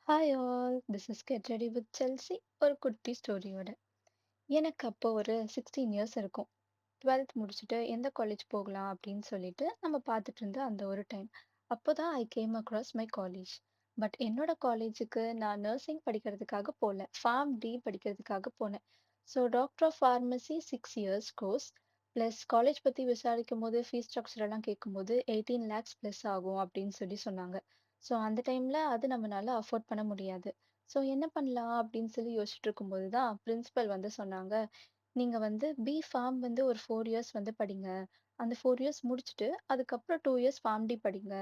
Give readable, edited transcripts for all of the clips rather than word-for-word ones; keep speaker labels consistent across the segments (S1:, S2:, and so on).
S1: Hi all this is get ready with Chelsea ஒரு குட்டி ஸ்டோரியோட. எனக்கு அப்போ ஒரு 16 இயர்ஸ் இருக்கும். 12th முடிச்சுட்டு எந்த காலேஜ் போகலாம் அப்படின்னு சொல்லிட்டு நம்ம பார்த்துட்டு இருந்த அந்த ஒரு டைம். அப்போதான் I came across my college. But என்னோட காலேஜுக்கு நான் நர்சிங் படிக்கிறதுக்காக போகல. ஃபார்ம் டி படிக்கிறதுக்காக போனேன். So doctor of pharmacy 6 years course plus college பற்றி விசாரிக்கும் போது ஃபீஸ் ஸ்ட்ரக்சர் எல்லாம் கேட்கும்போது 18 லேக்ஸ் ப்ளஸ் ஆகும் அப்படின்னு சொல்லி சொன்னாங்க. ஸோ அந்த டைம்ல அது நம்மளால அஃபோர்ட் பண்ண முடியாது. ஸோ என்ன பண்ணலாம் அப்படின்னு சொல்லி யோசிச்சுட்டு இருக்கும்போது தான் பிரின்சிபல் வந்து சொன்னாங்க, நீங்க வந்து பி.ஃபார்ம் வந்து ஒரு 4 இயர்ஸ் வந்து படிங்க. அந்த 4 இயர்ஸ் முடிச்சுட்டு, அதுக்கப்புறம் 2 இயர்ஸ் ஃபார்ம் டி படிங்க.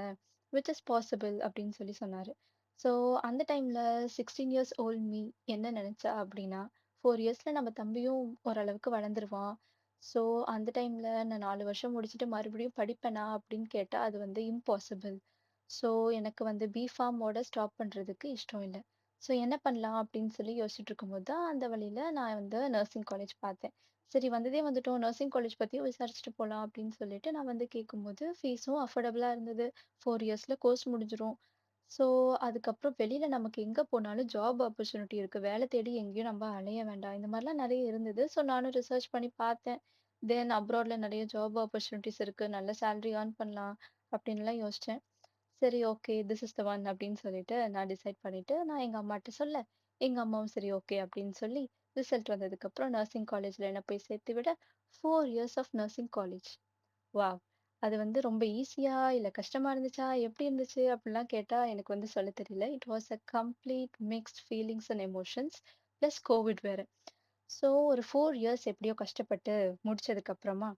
S1: விச் இஸ் பாசிபிள் அப்படின்னு சொல்லி சொன்னாரு. ஸோ அந்த டைம்ல 16 இயர்ஸ் ஓல்ட் மீ என்ன நினைச்சா அப்படின்னா, 4 இயர்ஸ்ல நம்ம தம்பியும் ஓரளவுக்கு வளர்ந்துருவான். ஸோ அந்த டைம்ல நான் 4 வருஷம் முடிச்சுட்டு மறுபடியும் படிப்பேனா அப்படின்னு கேட்டா, அது வந்து இம்பாசிபிள். ஸோ எனக்கு வந்து பி.ஃபார்மோட ஸ்டாப் பண்றதுக்கு இஷ்டம் இல்ல. ஸோ என்ன பண்ணலாம் அப்படின்னு சொல்லி யோசிச்சுட்டு இருக்கும்போது தான், அந்த வழியில நான் வந்து நர்சிங் காலேஜ் பார்த்தேன். சரி வந்ததே வந்துட்டோம், நர்சிங் காலேஜ் பத்தியும் விசாரிச்சுட்டு போலாம் அப்படின்னு சொல்லிட்டு நான் வந்து கேட்கும்போது, ஃபீஸும் அஃபோர்டபுளா இருந்தது. 4 இயர்ஸ்ல கோர்ஸ் முடிஞ்சிரும். ஸோ அதுக்கப்புறம் வெளியில நமக்கு எங்க போனாலும் ஜாப் ஆப்பர்ச்சுனிட்டி இருக்கு. வேலை தேடி எங்கேயும் நம்ம அலைய வேண்டாம். இந்த மாரிலாம் நெறைய இருந்தது. ஸோ நானும் ரிசர்ச் பண்ணி பார்த்தேன். தென் அப்ராட்ல நெறைய ஜாப் ஆப்பர்ச்சுனிட்டீஸ் இருக்கு. நல்ல சேலரி ஏர்ன் பண்ணலாம் அப்படின்லாம் யோசிச்சேன். சரி okay. This is the one அப்படின்னு சொல்லிட்டு நான் டிசைட் பண்ணிட்டு, நான் எங்க அம்மாட்ட சொல்ல, எங்க அம்மாவும் சரி ஓகே அப்படின்னு சொல்லி, ரிசல்ட் வந்ததுக்கப்புறம் நர்சிங் காலேஜ்ல என்ன போய் சேர்த்து விட, 4 years of nursing college. Wow! அது வந்து ரொம்ப ஈஸியா, இல்ல கஷ்டமா இருந்துச்சா? எப்படி இருந்துச்சு? அப்படிலாம் கேட்டா எனக்கு வந்து சொல்ல தெரியல. It was a complete mixed feelings and emotions. Plus Covid வேற. ஸோ ஒரு 4 இயர்ஸ் எப்படியோ கஷ்டப்பட்டு முடிச்சதுக்கப்புறமா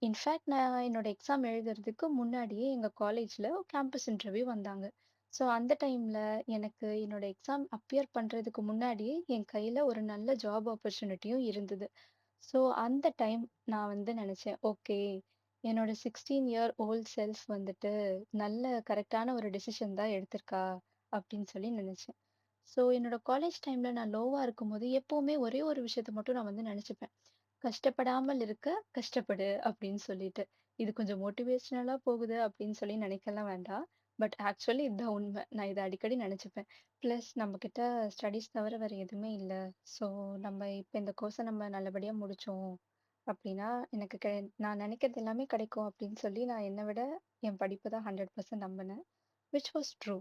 S1: இன்ஃபேக்ட் நான் என்னோட எக்ஸாம் எழுதுறதுக்கு முன்னாடியே எங்க காலேஜ்ல கேம்பஸ் இன்டர்வியூ வந்தாங்க. ஸோ அந்த டைம்ல எனக்கு என்னோட எக்ஸாம் அப்பியர் பண்றதுக்கு முன்னாடியே என் கையில ஒரு நல்ல ஜாப் ஆப்பர்ச்சுனிட்டியும் இருந்தது. ஸோ அந்த டைம் நான் வந்து நெனச்சேன், ஓகே என்னோட 16 இயர் ஓல்ட் செல்ஃப் வந்துட்டு நல்ல கரெக்ட்டான ஒரு டிசிஷன் தான் எடுத்திருக்கா அப்படின்னு சொல்லி நெனச்சேன். ஸோ என்னோட காலேஜ் டைம்ல நான் லோவா இருக்கும்போது எப்பவுமே ஒரே ஒரு விஷயத்த மட்டும் நான் வந்து நெனச்சுப்பேன். கஷ்டப்படாமல் இருக்க கஷ்டப்படு அப்படின்னு சொல்லிட்டு. இது கொஞ்சம் மோட்டிவேஷனலா போகுது அப்படின்னு சொல்லி நினைக்கலாம் வேண்டாம். பட் ஆக்சுவலி இதுதான் உண்மை. நான் இத அடிக்கடி நினைச்சுப்பேன். பிளஸ் நம்மகிட்ட ஸ்டடீஸ் தவிர வேற எதுவுமே இல்ல. ஸோ நம்ம இப்ப இந்த கோர்ஸ நம்ம நல்லபடியா முடிச்சோம் அப்படின்னா, எனக்கு நான் நினைக்கிறது எல்லாமே கிடைக்கும் அப்படின்னு சொல்லி நான் என்ன விட என் படிப்பு தான் 100% நம்பினேன். Which was true.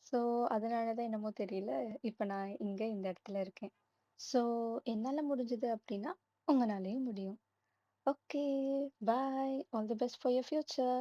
S1: ஸோ அதனால தான் என்னமோ தெரியல, இப்ப நான் இங்க இந்த இடத்துல இருக்கேன். ஸோ என்னால முடிஞ்சது அப்படின்னா, உங்கனாலயும் முடியும். Okay, bye. All the best for your future.